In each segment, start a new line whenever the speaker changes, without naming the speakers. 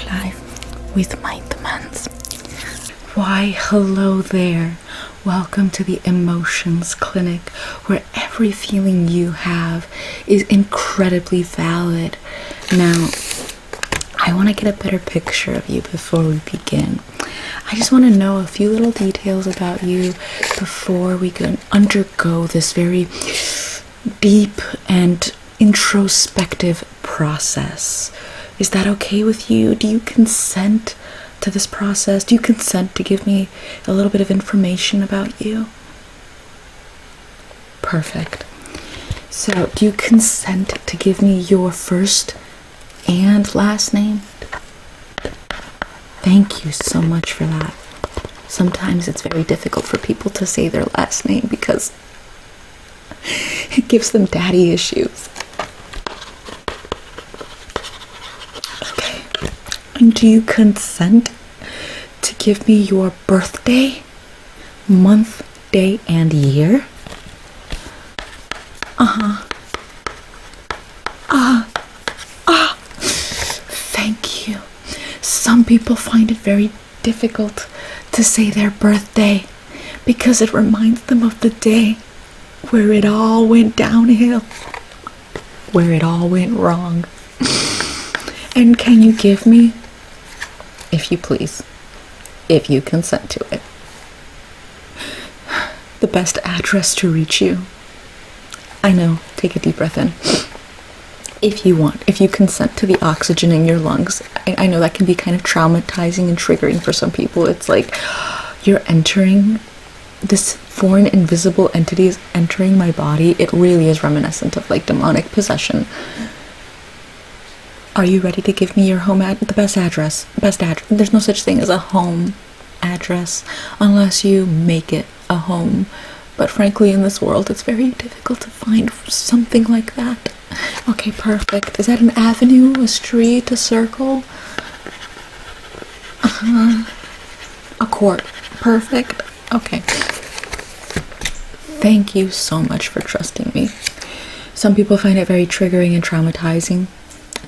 live with my demands. Why, hello there. Welcome to the Emotions Clinic, where every feeling you have is incredibly valid. Now, I want to get a better picture of you before we begin. I just want to know a few little details about you before we can undergo this very deep and introspective process. Is that okay with you? Do you consent to this process? Do you consent to give me a little bit of information about you? Perfect. So, do you consent to give me your first and last name? Thank you so much for that. Sometimes it's very difficult for people to say their last name because it gives them daddy issues. Okay. And do you consent to give me your birthday, month, day, and year? Thank you. Some people find it very difficult to say their birthday because it reminds them of the day where it all went downhill, where it all went wrong. And can you give me, if you please, if you consent to it, the best address to reach you? I know, take a deep breath in. If you want, if you consent to the oxygen in your lungs. I know that can be kind of traumatizing and triggering for some people. It's like you're entering this foreign invisible entity is entering my body. It really is reminiscent of like demonic possession. Are you ready to give me your home the best address? There's no such thing as a home address unless you make it a home. But frankly, in this world, it's very difficult to find something like that. Okay, perfect. Is that an avenue, a street, a circle? A court. Perfect. Okay. Thank you so much for trusting me. Some people find it very triggering and traumatizing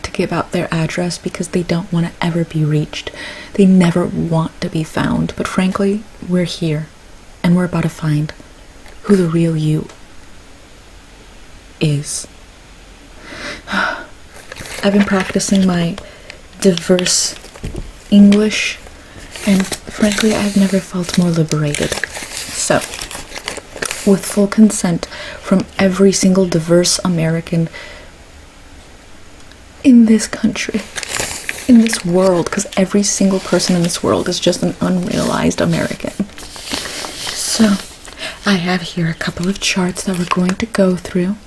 to give out their address because they don't want to ever be reached. They never want to be found. But frankly, we're here and we're about to find who the real you is. I've been practicing my diverse English, and frankly, I've never felt more liberated. So, with full consent from every single diverse American in this country, in this world, because every single person in this world is just an unrealized American. So, I have here a couple of charts that we're going to go through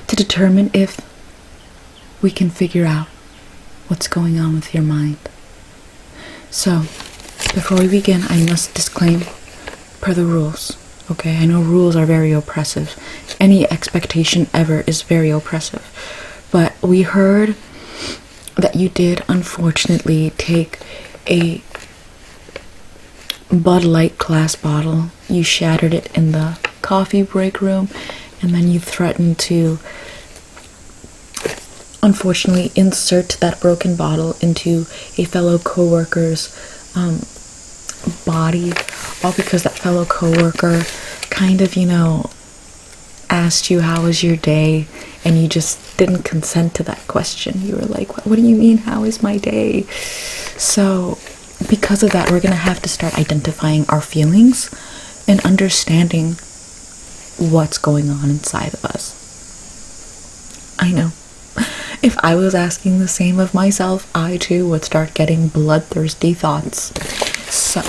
to determine if we can figure out what's going on with your mind. So, before we begin, I must disclaim per the rules. Okay, I know rules are very oppressive. Any expectation ever is very oppressive. But we heard that you did unfortunately take a Bud Light glass bottle. You shattered it in the coffee break room, and then you threatened to unfortunately insert that broken bottle into a fellow co-worker's body, all because that fellow co-worker kind of, asked you how was your day, and you just didn't consent to that question. You were like, what do you mean, how is my day? So because of that, we're gonna have to start identifying our feelings and understanding what's going on inside of us. I know. If I was asking the same of myself, I too would start getting bloodthirsty thoughts. So,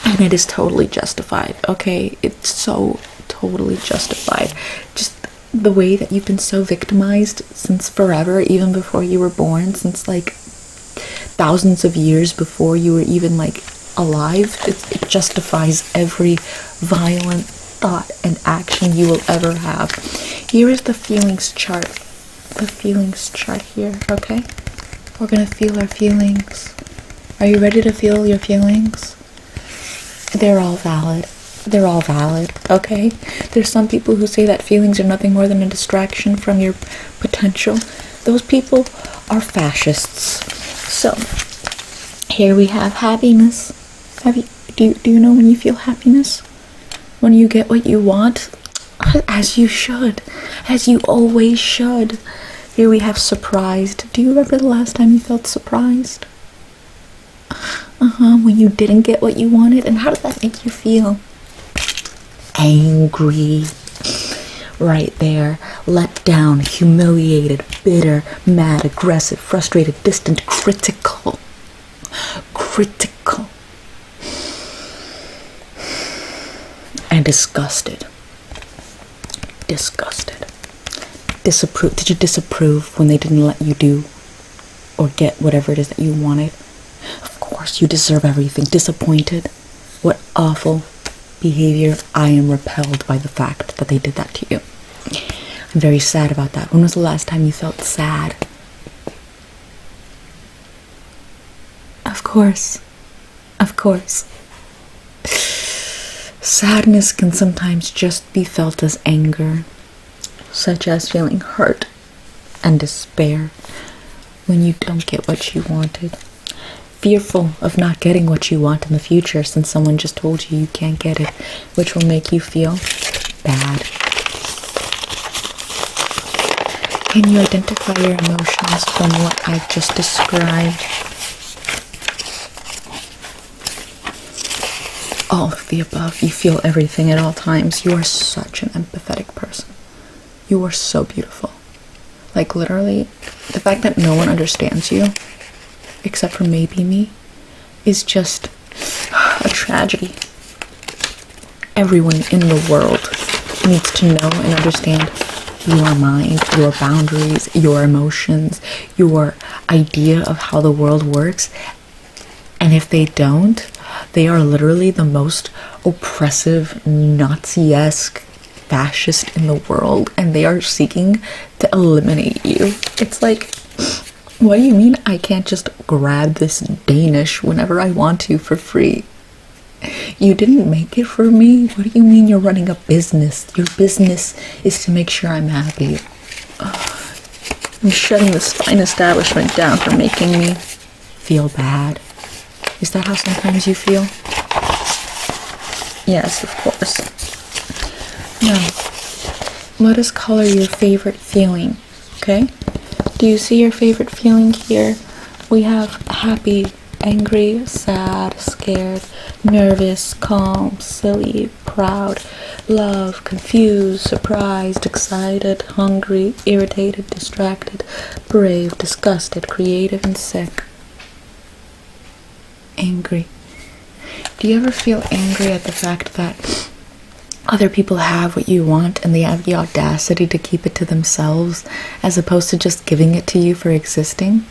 and it is totally justified, okay? It's so totally justified. Just the way that you've been so victimized since forever, even before you were born, since like thousands of years before you were even like alive, it justifies every violent thought and action you will ever have. Here is the feelings chart. The feelings chart here, okay? We're gonna feel our feelings. Are you ready to feel your feelings? They're all valid. They're all valid, okay? There's some people who say that feelings are nothing more than a distraction from your potential. Those people are fascists. So, Here we have happiness. Do you know when you feel happiness? When you get what you want? As you should. As you always should. Here we have surprised. Do you remember the last time you felt surprised? When you didn't get what you wanted. And how does that make you feel? Angry. Right there. Let down, humiliated, bitter, mad, aggressive, frustrated, distant, critical. Critical. And disgusted. Disgusted. Disapprove. Did you disapprove when they didn't let you do or get whatever it is that you wanted? Of course, you deserve everything. Disappointed. What awful behavior. I am repelled by the fact that they did that to you. I'm very sad about that. When was the last time you felt sad? Of course. Of course. Sadness can sometimes just be felt as anger, such as feeling hurt and despair when you don't get what you wanted. Fearful of not getting what you want in the future since someone just told you you can't get it, which will make you feel bad. Can you identify your emotions from what I've just described? All of the above. You feel everything at all times. You are such an empathetic person. You are so beautiful. Like literally, the fact that no one understands you, except for maybe me, is just a tragedy. Everyone in the world needs to know and understand your mind, your boundaries, your emotions, your idea of how the world works. And if they don't, they are literally the most oppressive, Nazi-esque fascist in the world, and they are seeking to eliminate you. It's like, what do you mean I can't just grab this Danish whenever I want to for free? You didn't make it for me? What do you mean you're running a business? Your business is to make sure I'm happy. I'm shutting this fine establishment down for making me feel bad. Is that how sometimes you feel? Yes, of course. Now, let us color your favorite feeling, okay? Do you see your favorite feeling here? We have happy, angry, sad, scared, nervous, calm, silly, proud, love, confused, surprised, excited, hungry, irritated, distracted, brave, disgusted, creative, and sick. Angry. Do you ever feel angry at the fact that other people have what you want and they have the audacity to keep it to themselves as opposed to just giving it to you for existing?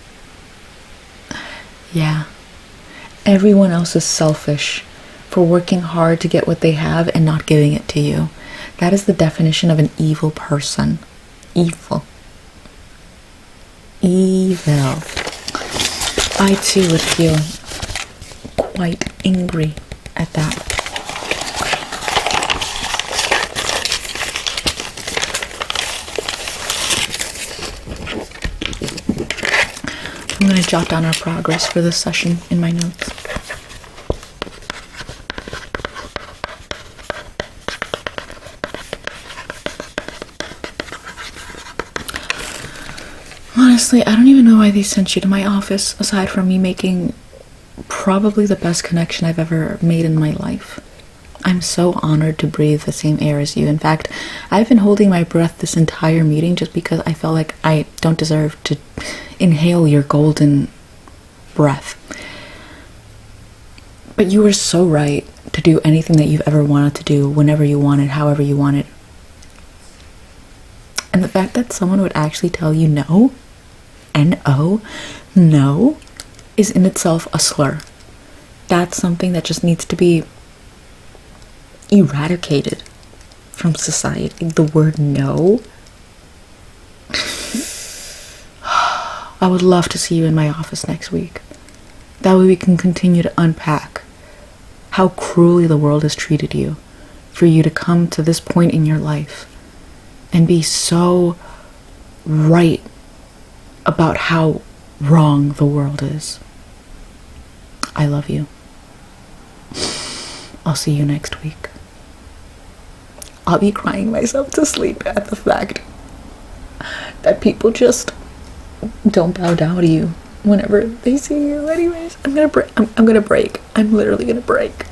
Yeah. Everyone else is selfish for working hard to get what they have and not giving it to you. That is the definition of an evil person. Evil. Evil. I too would feel quite angry at that. I'm going to jot down our progress for this session in my notes. Honestly, I don't even know why they sent you to my office, aside from me making probably the best connection I've ever made in my life. I'm so honored to breathe the same air as you. In fact, I've been holding my breath this entire meeting just because I felt like I don't deserve to inhale your golden breath. But you were so right to do anything that you've ever wanted to do, whenever you wanted, however you wanted. And the fact that someone would actually tell you no, N-O, no, is in itself a slur. That's something that just needs to be eradicated from society. The word no. I would love to see you in my office next week. That way we can continue to unpack how cruelly the world has treated you for you to come to this point in your life and be so right about how wrong the world is. I love you. I'll see you next week. I'll be crying myself to sleep at the fact that people just don't bow down to you whenever they see you. Anyways, I'm gonna break. I'm literally gonna break.